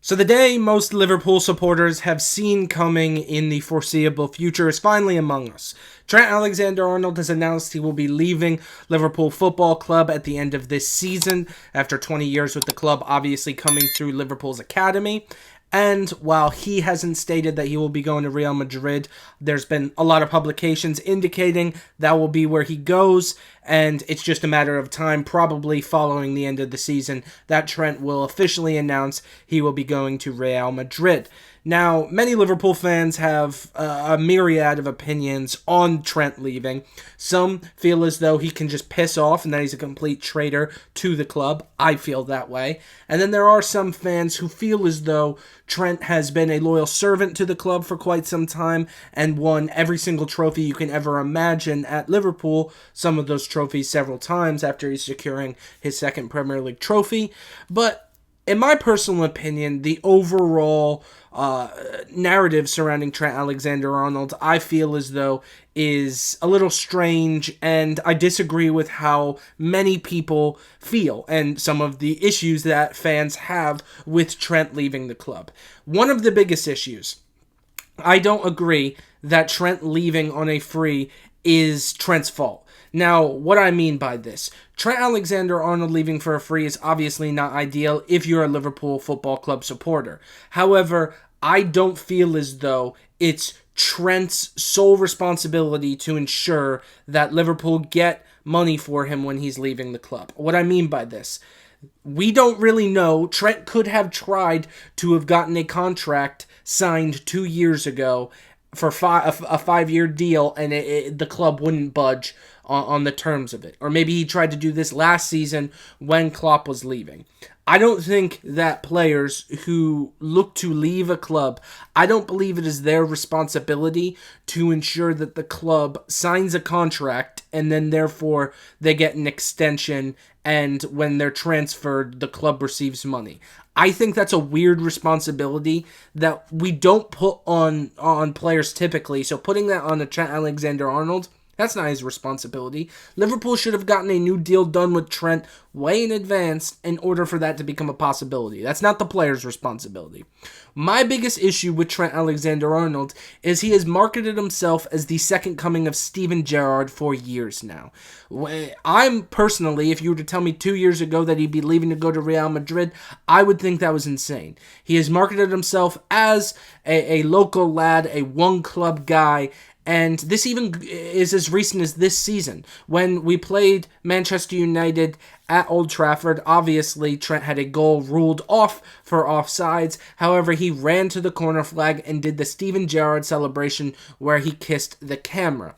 So the day most Liverpool supporters have seen coming in the foreseeable future is finally among us. Trent Alexander-Arnold has announced he will be leaving Liverpool Football Club at the end of this season, after 20 years with the club, obviously coming through Liverpool's academy. And while he hasn't stated that he will be going to Real Madrid, there's been a lot of publications indicating that will be where he goes, and it's just a matter of time, probably following the end of the season, that Trent will officially announce he will be going to Real Madrid. Now, many Liverpool fans have a myriad of opinions on Trent leaving. Some feel as though he can just piss off and that he's a complete traitor to the club. I feel that way. And then there are some fans who feel as though Trent has been a loyal servant to the club for quite some time and won every single trophy you can ever imagine at Liverpool, some of those trophies several times after he's securing his second Premier League trophy. But in my personal opinion, the overall narrative surrounding Trent Alexander-Arnold, I feel as though is a little strange, and I disagree with how many people feel and some of the issues that fans have with Trent leaving the club. One of the biggest issues, I don't agree that Trent leaving on a free is Trent's fault. Now, what I mean by this, Trent Alexander-Arnold leaving for a free is obviously not ideal if you're a Liverpool Football Club supporter. However, I don't feel as though it's Trent's sole responsibility to ensure that Liverpool get money for him when he's leaving the club. What I mean by this, we don't really know. Trent could have tried to have gotten a contract signed 2 years ago for a 5-year deal, and the club wouldn't budge on the terms of it. Or maybe he tried to do this last season when Klopp was leaving. I don't think that players who look to leave a club, I don't believe it is their responsibility to ensure that the club signs a contract and then therefore they get an extension, and when they're transferred, the club receives money. I think that's a weird responsibility that we don't put on players typically. So putting that on a Trent Alexander-Arnold, that's not his responsibility. Liverpool should have gotten a new deal done with Trent way in advance in order for that to become a possibility. That's not the player's responsibility. My biggest issue with Trent Alexander-Arnold is he has marketed himself as the second coming of Steven Gerrard for years now. I'm personally, if you were to tell me 2 years ago that he'd be leaving to go to Real Madrid, I would think that was insane. He has marketed himself as a local lad, a one-club guy, and this even is as recent as this season. When we played Manchester United at Old Trafford, obviously Trent had a goal ruled off for offsides. However, he ran to the corner flag and did the Steven Gerrard celebration where he kissed the camera.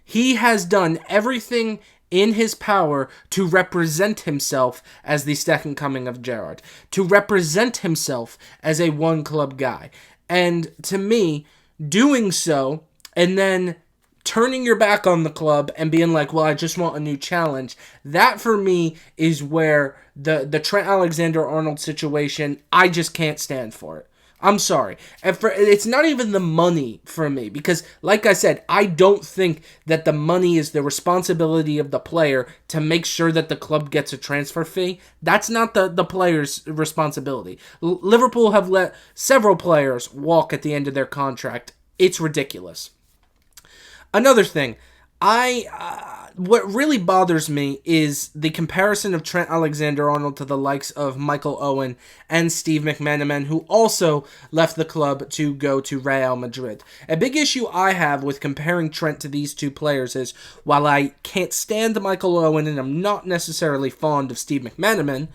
He has done everything in his power to represent himself as the second coming of Gerrard, to represent himself as a one-club guy. And to me, doing so and then turning your back on the club and being like, well, I just want a new challenge, that for me is where the Trent Alexander-Arnold situation, I just can't stand for it. I'm sorry. It's not even the money for me, because, like I said, I don't think that the money is the responsibility of the player to make sure that the club gets a transfer fee. That's not the player's responsibility. Liverpool have let several players walk at the end of their contract. It's ridiculous. Another thing, what really bothers me is the comparison of Trent Alexander-Arnold to the likes of Michael Owen and Steve McManaman, who also left the club to go to Real Madrid. A big issue I have with comparing Trent to these two players is, while I can't stand Michael Owen and I'm not necessarily fond of Steve McManaman,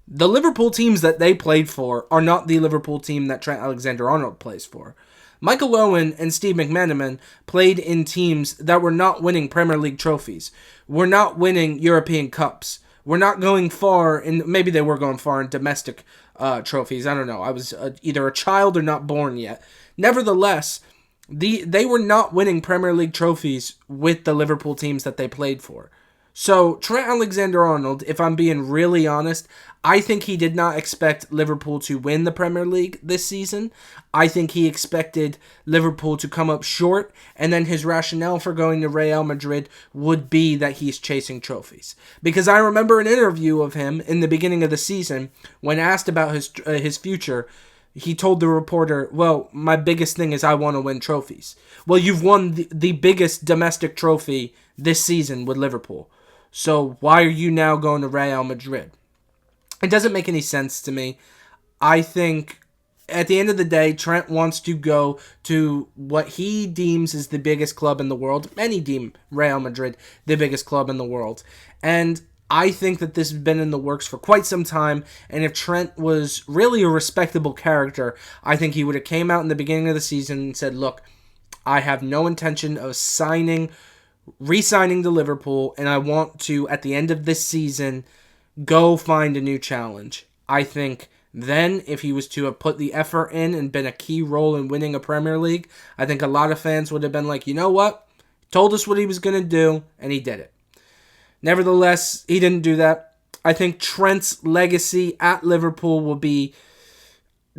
the Liverpool teams that they played for are not the Liverpool team that Trent Alexander-Arnold plays for. Michael Owen and Steve McManaman played in teams that were not winning Premier League trophies, were not winning European Cups, were not going far in, maybe they were going far in domestic trophies, I don't know, I was either a child or not born yet. Nevertheless, they were not winning Premier League trophies with the Liverpool teams that they played for. So, Trent Alexander-Arnold, if I'm being really honest, I think he did not expect Liverpool to win the Premier League this season. I think he expected Liverpool to come up short, and then his rationale for going to Real Madrid would be that he's chasing trophies. Because I remember an interview of him in the beginning of the season, when asked about his future, he told the reporter, well, my biggest thing is I want to win trophies. Well, you've won the biggest domestic trophy this season with Liverpool. So why are you now going to Real Madrid? It doesn't make any sense to me. I think at the end of the day, Trent wants to go to what he deems is the biggest club in the world. Many deem Real Madrid the biggest club in the world. And I think that this has been in the works for quite some time, and if Trent was really a respectable character, I think he would have came out in the beginning of the season and said, look, I have no intention of re-signing to Liverpool, and I want to, at the end of this season, go find a new challenge. I think then, if he was to have put the effort in and been a key role in winning a Premier League, I think a lot of fans would have been like, you know what? Told us what he was going to do, and he did it. Nevertheless, he didn't do that. I think Trent's legacy at Liverpool will be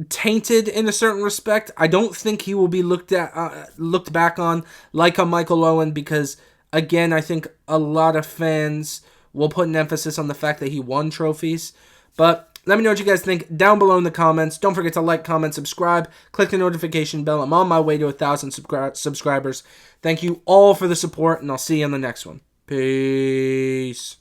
tainted in a certain respect. I don't think he will be looked back on like a Michael Owen because, again, I think a lot of fans will put an emphasis on the fact that he won trophies. But let me know what you guys think down below in the comments. Don't forget to like, comment, subscribe. Click the notification bell. I'm on my way to 1,000 subscribers. Thank you all for the support, and I'll see you in the next one. Peace.